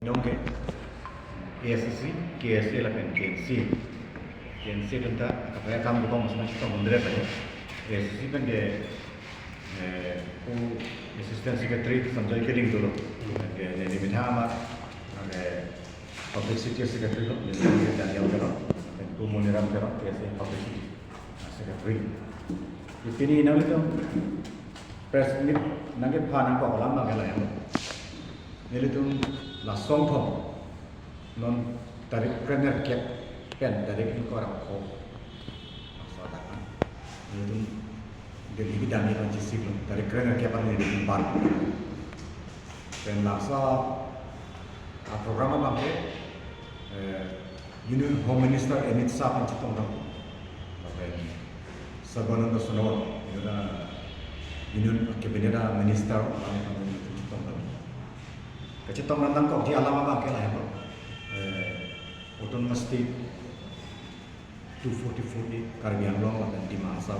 Nongke ASC, KSC lah kan KNC tentang apa yang kamu bukan masing-masing kita mundur ya ASC kan dia assistant secretary Sanjay Keling dulu, dia di Minhama, ada publicity secretary loh, dia Daniel Kero, dan Muniram Kero, dia publicity secretary. Di sini nanti tu press meet nanti paham kau lama kalau yang ini tu la song thong non tarik premier kep pen tarik ini korang ko maksud apa itu dari bidang yang jisi belum tarik premier kep apa ini ban pen laksa program apa ke Union Home Minister Amit Shah penciptaan orang apa ini Sarbananda Sonowal itu dah Union Cabinet Minister Kecitong nantang kok di alam apa ke lah ya, Oton mesti 240 Karbian long dan di masa,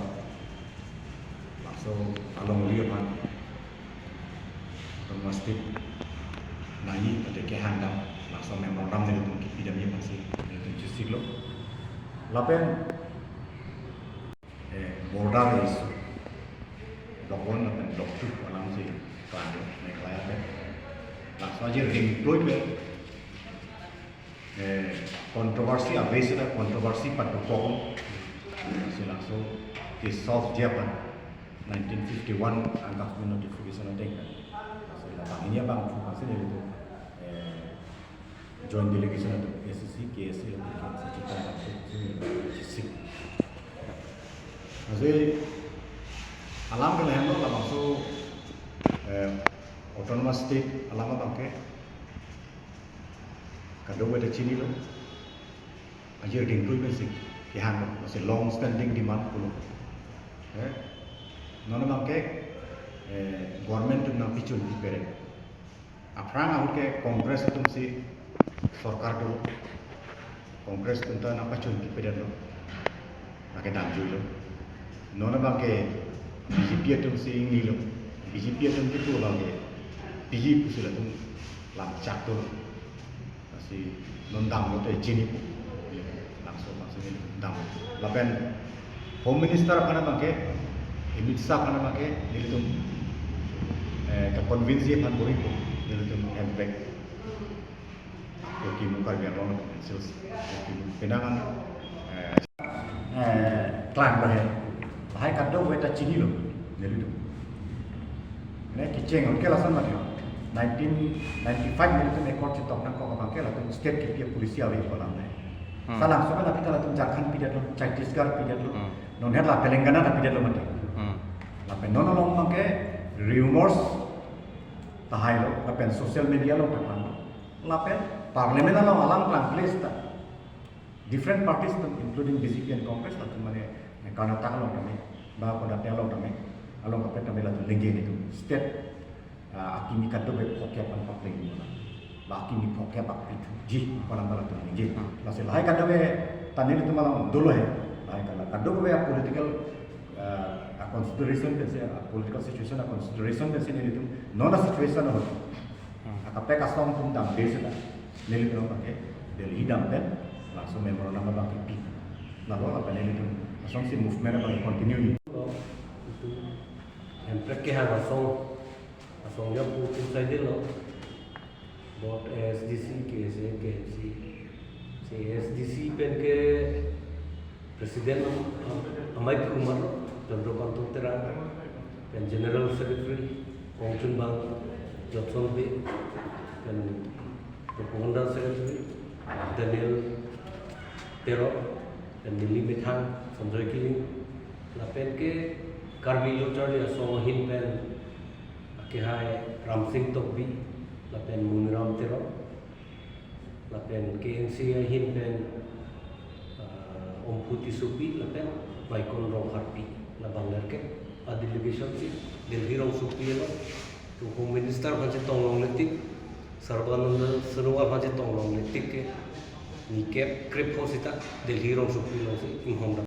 langsung along lihat kan, Oton mesti naik ada kehandam, langsung memorandum dari tu bidangnya masih itu justru lo, lapen border is dokon dan dokter alam sih kan, mereka layak langsung aja deploy kontroversi abis itu kontroversi pada pokok langsung di solve dia pan 1951 angka notification ada kan bang ini bang masih dari itu joint delegation itu SCC KSC masih alam ke leher lo langsung Autonomous state alama bangke kado ada cini lo ajar dingkui basic kihan masih long standing demand pulo nona bangke government tu nak picun di pere aprang aku ke kongres tu si sarkar tu kongres tu nak picun di pere lo nak dam jui lo nona bangke BJP tu si ini lo BJP tu itu bangke biji pusul itu lancak tu masih nondang itu jenis langsung maksudnya nondang. Lapan Home Minister apa nama ke, Amit Shah apa nama ke, dia itu ke konvensi yang beri pun dia itu handback. Jadi muka biar orang sales, penangan klan bahaya, bahaya kadang kita cini loh, dia itu. Ini keceng, oke langsung macam 1995 itu ekor cetok nang kok pakai lah tu state ke polisi awal kolam ni. Salah so kan tapi kalau tu Jharkhand pidat lo, Chhattisgarh pidat lo, non lah Telangana tapi pidat lo mati. Lapen non long pakai rumors tahai lo, lapen social media lo pakai lo, lapen parlimen lo alam plan place ta. Different parties including BJP and Congress lah tu mana Karnataka lo kami, bahawa pada lo kami, along kapet kami lah tu lengge itu state akimi kado be pokya pan pakai ni lah akimi pokya pakai itu ji palang tu ni ji langsung lah kado be tani itu malam dulu ya lah kado be political consideration desi political situation consideration desi ni itu non situation apa kapek kasong pun dam desi lah ni itu pakai Delhi dam ben langsung member nama bang pi lalu apa ni itu langsung si movement apa continue itu yang perkehar langsung Asongnya pun saja lo, buat SDC, KSC, SDC pen ke Presiden Amai Kumar, Chandrakant Terang, pen General Secretary Ong Chun Bang, Jobson B, pen Propaganda Secretary Daniel Tero, pen Nili Mithang, Sanjay Keling, la pen ke Karbi Lochari Asong Hin pen Kehai Ram Singh Tokbi, lapen Muniram Tero, lapen KNC Hin pen Om Putih Supi, lapen Baikon Rong Harpi, labang lerke, a delegation si Delhi Rong Supi lo, tu Home Minister macam Tonglong Letik, Sarbananda Sonowal macam Tonglong Letik ke, ni kep krip ho sita Delhi Rong Supi lo si inghong